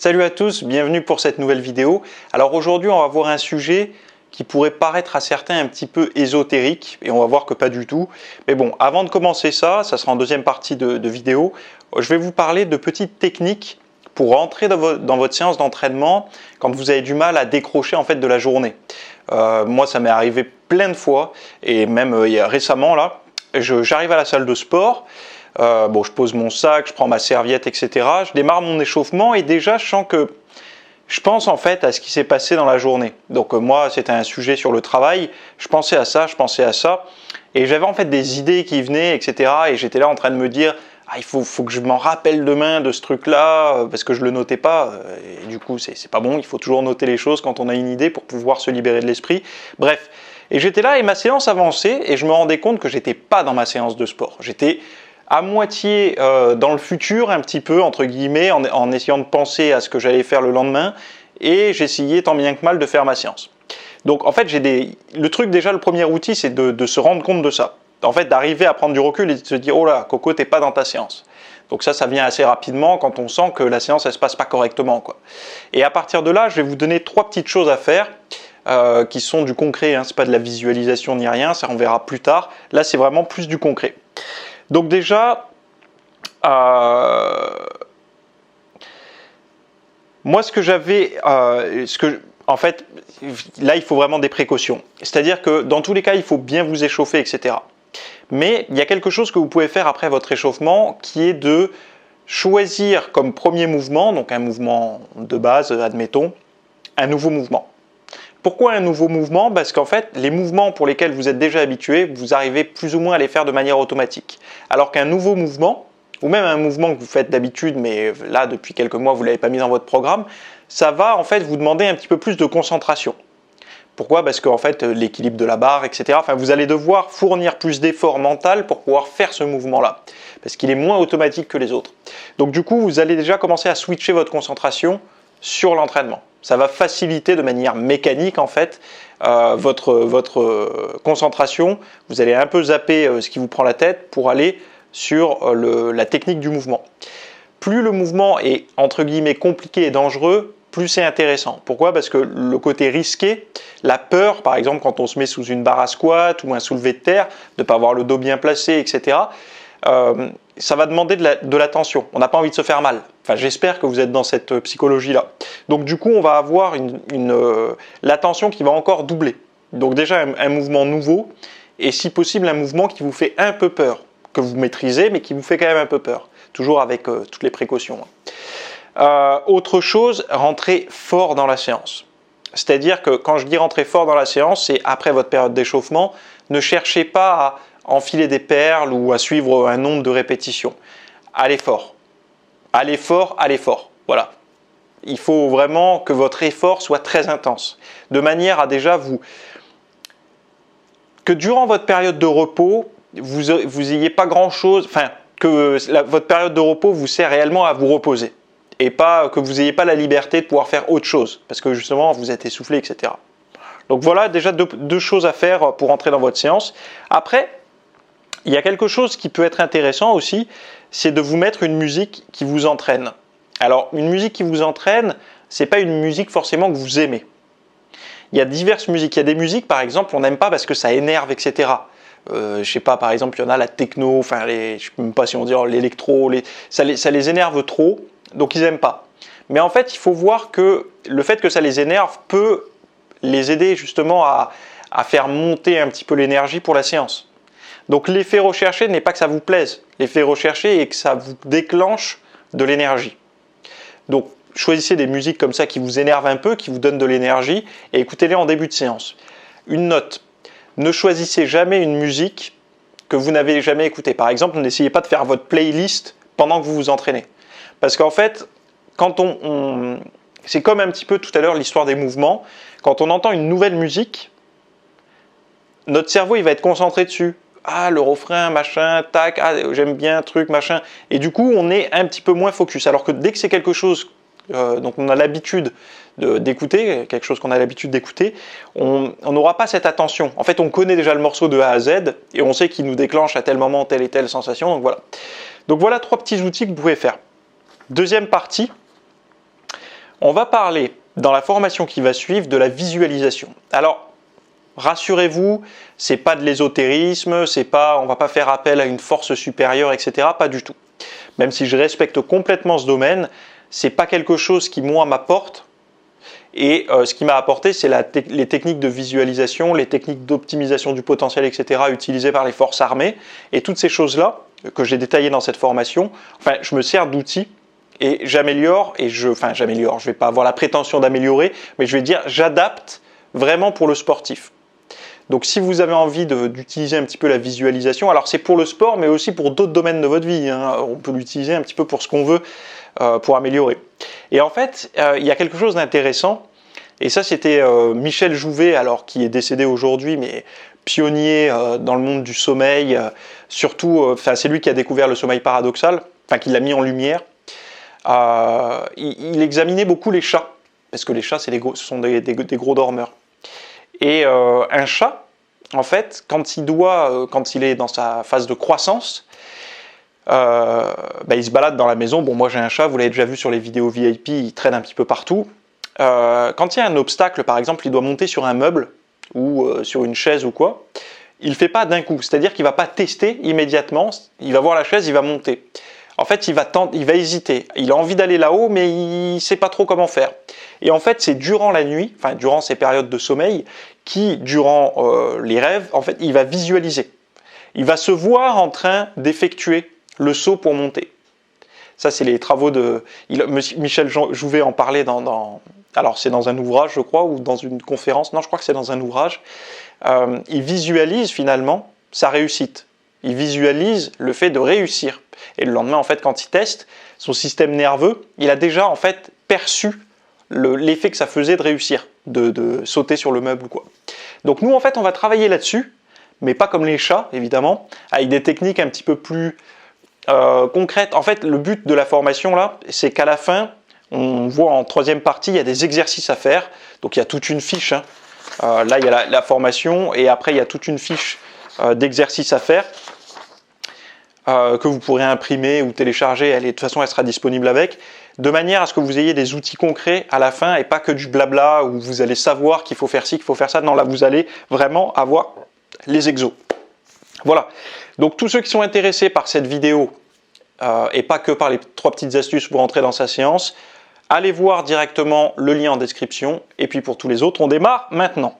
Salut à tous, bienvenue pour cette nouvelle vidéo. Alors aujourd'hui on va voir un sujet qui pourrait paraître à certains un petit peu ésotérique et on va voir que pas du tout. Mais bon, avant de commencer ça sera en deuxième partie de vidéo, je vais vous parler de petites techniques pour rentrer dans votre séance d'entraînement quand vous avez du mal à décrocher en fait de la journée. Moi ça m'est arrivé plein de fois et même récemment là, j'arrive à la salle de sport. Bon, je pose mon sac, je prends ma serviette, etc. Je démarre mon échauffement et déjà je pense en fait à ce qui s'est passé dans la journée. Donc moi, c'était un sujet sur le travail. Je pensais à ça, et j'avais en fait des idées qui venaient, etc. Et j'étais là en train de me dire, il faut que je m'en rappelle demain de ce truc-là parce que je le notais pas. Et du coup, c'est pas bon. Il faut toujours noter les choses quand on a une idée pour pouvoir se libérer de l'esprit. Bref, et j'étais là et ma séance avançait et je me rendais compte que j'étais pas dans ma séance de sport. J'étais à moitié dans le futur, un petit peu, entre guillemets, en essayant de penser à ce que j'allais faire le lendemain, et j'essayais tant bien que mal de faire ma séance. Donc en fait, le truc déjà, le premier outil, c'est de se rendre compte de ça. En fait, d'arriver à prendre du recul et de se dire, oh là, Coco, t'es pas dans ta séance. Donc ça vient assez rapidement quand on sent que la séance, elle se passe pas correctement, quoi. Et à partir de là, je vais vous donner 3 petites choses à faire, qui sont du concret, hein. C'est pas de la visualisation ni rien, ça on verra plus tard. Là, c'est vraiment plus du concret. Donc déjà, moi ce que j'avais, en fait, là il faut vraiment des précautions. C'est-à-dire que dans tous les cas, il faut bien vous échauffer, etc. Mais il y a quelque chose que vous pouvez faire après votre échauffement qui est de choisir comme premier mouvement, donc un mouvement de base, admettons, un nouveau mouvement. Pourquoi un nouveau mouvement? Parce qu'en fait, les mouvements pour lesquels vous êtes déjà habitué, vous arrivez plus ou moins à les faire de manière automatique. Alors qu'un nouveau mouvement, ou même un mouvement que vous faites d'habitude, mais là, depuis quelques mois, vous ne l'avez pas mis dans votre programme, ça va en fait vous demander un petit peu plus de concentration. Pourquoi? Parce qu'en fait, l'équilibre de la barre, etc., enfin, vous allez devoir fournir plus d'effort mental pour pouvoir faire ce mouvement-là. Parce qu'il est moins automatique que les autres. Donc du coup, vous allez déjà commencer à switcher votre concentration sur l'entraînement. Ça va faciliter de manière mécanique en fait votre concentration. Vous allez un peu zapper ce qui vous prend la tête pour aller sur la technique du mouvement. Plus le mouvement est entre guillemets compliqué et dangereux, plus c'est intéressant. Pourquoi? Parce que le côté risqué, la peur, par exemple quand on se met sous une barre à squat ou un soulevé de terre, de ne pas avoir le dos bien placé, etc., ça va demander de l'attention. On n'a pas envie de se faire mal. Enfin, j'espère que vous êtes dans cette psychologie-là. Donc du coup, on va avoir l'attention qui va encore doubler. Donc déjà, un mouvement nouveau, et si possible, un mouvement qui vous fait un peu peur, que vous maîtrisez, mais qui vous fait quand même un peu peur. Toujours avec toutes les précautions. Autre chose, rentrez fort dans la séance. C'est-à-dire que quand je dis rentrer fort dans la séance, c'est après votre période d'échauffement. Ne cherchez pas à enfiler des perles ou à suivre un nombre de répétitions. Allez fort. Allez fort, allez fort. Voilà. Il faut vraiment que votre effort soit très intense. De manière à déjà que durant votre période de repos, vous ayez pas grand-chose, enfin, que votre période de repos vous sert réellement à vous reposer. Et pas que vous n'ayez pas la liberté de pouvoir faire autre chose. Parce que justement, vous êtes essoufflé, etc. Donc voilà déjà deux choses à faire pour entrer dans votre séance. Après, il y a quelque chose qui peut être intéressant aussi, c'est de vous mettre une musique qui vous entraîne. Alors, une musique qui vous entraîne, c'est pas une musique forcément que vous aimez. Il y a diverses musiques. Il y a des musiques, par exemple, on n'aime pas parce que ça énerve, etc. Je sais pas, par exemple, il y en a la techno, enfin, je ne sais même pas si on dit l'électro, ça les énerve trop, donc ils n'aiment pas. Mais en fait, il faut voir que le fait que ça les énerve peut les aider justement à faire monter un petit peu l'énergie pour la séance. Donc l'effet recherché n'est pas que ça vous plaise, l'effet recherché est que ça vous déclenche de l'énergie. Donc choisissez des musiques comme ça qui vous énervent un peu, qui vous donnent de l'énergie et écoutez-les en début de séance. Une note, ne choisissez jamais une musique que vous n'avez jamais écoutée. Par exemple, n'essayez pas de faire votre playlist pendant que vous vous entraînez. Parce qu'en fait, quand c'est comme un petit peu tout à l'heure l'histoire des mouvements, quand on entend une nouvelle musique, notre cerveau il va être concentré dessus. Ah, le refrain, machin, tac, ah, j'aime bien, truc, machin. Et du coup, on est un petit peu moins focus. Alors que dès que c'est quelque chose donc on a l'habitude d'écouter, quelque chose qu'on a l'habitude d'écouter, on n'aura pas cette attention. En fait, on connaît déjà le morceau de A à Z et on sait qu'il nous déclenche à tel moment telle et telle sensation. Donc voilà 3 petits outils que vous pouvez faire. Deuxième partie, On va parler dans la formation qui va suivre de la visualisation. Alors, rassurez-vous, c'est pas de l'ésotérisme, on va pas faire appel à une force supérieure, etc. Pas du tout. Même si je respecte complètement ce domaine, c'est pas quelque chose qui moi m'apporte. Et ce qui m'a apporté, c'est les techniques de visualisation, les techniques d'optimisation du potentiel, etc. utilisées par les forces armées. Et toutes ces choses-là que j'ai détaillées dans cette formation, enfin, je me sers d'outils et j'améliore. Je ne vais pas avoir la prétention d'améliorer, mais je vais dire j'adapte vraiment pour le sportif. Donc si vous avez envie d'utiliser un petit peu la visualisation, alors c'est pour le sport, mais aussi pour d'autres domaines de votre vie. Hein. On peut l'utiliser un petit peu pour ce qu'on veut, pour améliorer. Et en fait, il y a quelque chose d'intéressant, et ça c'était Michel Jouvet, alors qui est décédé aujourd'hui, mais pionnier dans le monde du sommeil, surtout, c'est lui qui a découvert le sommeil paradoxal, enfin qui l'a mis en lumière. Il examinait beaucoup les chats, parce que les chats ce sont des gros dormeurs. Et un chat, en fait, quand il est dans sa phase de croissance, il se balade dans la maison. Bon, moi j'ai un chat, vous l'avez déjà vu sur les vidéos VIP, il traîne un petit peu partout. Quand il y a un obstacle, par exemple, il doit monter sur un meuble ou sur une chaise ou quoi, il ne le fait pas d'un coup. C'est-à-dire qu'il ne va pas tester immédiatement, il va voir la chaise, il va monter. En fait, il va hésiter. Il a envie d'aller là-haut, mais il ne sait pas trop comment faire. Et en fait, c'est durant la nuit, enfin durant ces périodes de sommeil, durant les rêves, en fait, il va visualiser. Il va se voir en train d'effectuer le saut pour monter. Ça, c'est les travaux de... Michel Jouvet en parlait alors, c'est dans un ouvrage, je crois, ou dans une conférence. Non, je crois que c'est dans un ouvrage. Il visualise finalement sa réussite. Il visualise le fait de réussir. Et le lendemain, en fait, quand il teste, son système nerveux, il a déjà, en fait, perçu l'effet que ça faisait de réussir, de sauter sur le meuble ou quoi. Donc nous, en fait, on va travailler là-dessus, mais pas comme les chats, évidemment, avec des techniques un petit peu plus concrètes. En fait, le but de la formation, là, c'est qu'à la fin, on voit en troisième partie, il y a des exercices à faire. Donc il y a toute une fiche. Hein. Là, il y a la formation, et après, il y a toute une fiche d'exercices à faire. Que vous pourrez imprimer ou télécharger, de toute façon elle sera disponible avec, de manière à ce que vous ayez des outils concrets à la fin et pas que du blabla où vous allez savoir qu'il faut faire ci, qu'il faut faire ça. Non, là vous allez vraiment avoir les exos. Voilà, donc tous ceux qui sont intéressés par cette vidéo et pas que par les 3 petites astuces pour entrer dans sa séance, allez voir directement le lien en description, et puis pour tous les autres, on démarre maintenant.